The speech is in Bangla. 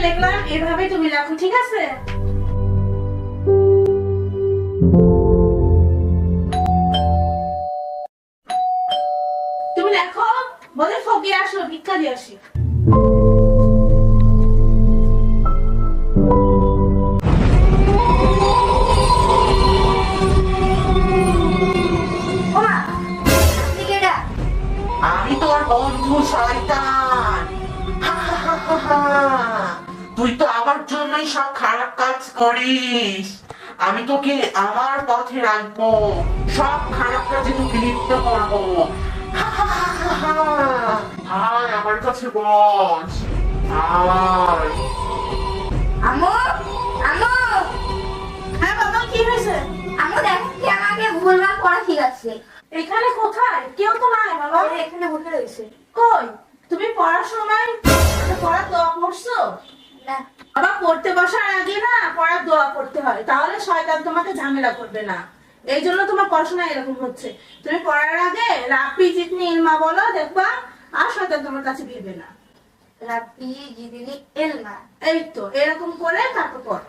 লিখলাম এভাবে তুমি লেখো, ঠিক আছে? তুমি লেখো, বলে ফকির আসলো ভিক্ষা দিয়ে আসি। ওমা, আপনি কেডা? আমি তোর বন্ধু শয়তান। হা হা হা হা হা। তুই তো আমার জন্যই সব খারাপ কাজ করিস। আমি তোকে আমার পথে রাখবো, সব খারাপ কাজে তোকে লিপ্ত করবো। হা হা হা হা হা। আয় আমার কাছে বস, আয়। আম্মু, আম্মু, হ্যাঁ বাবা, কি হয়েছে? আম্মু দেখেন কি আমাকে ভুলভাল পড়া শিখাচ্ছে। এখানে কোথায়? কেউ তো নাই বাবা। ওরে এখানে বসে রয়েছে। কই? তুমি পড়ার সময় পড়ার দোয়া পড়ছো? না, বাবা, পড়তে বসার আগে না পড়ার দোয়া পড়তে হয়, তাহলে শয়তান তোমাকে ঝামেলা করবে না। এই জন্য তোমার পড়াশোনা এরকম হচ্ছে। তুমি পড়ার আগে রাব্বি জিতনি ইলমা বলো, দেখবা আর শয়তান তোমার কাছে ভিড়বে না। রাব্বি জিদিনি ইলমা। এই তো এরকম করে তারপর পড়।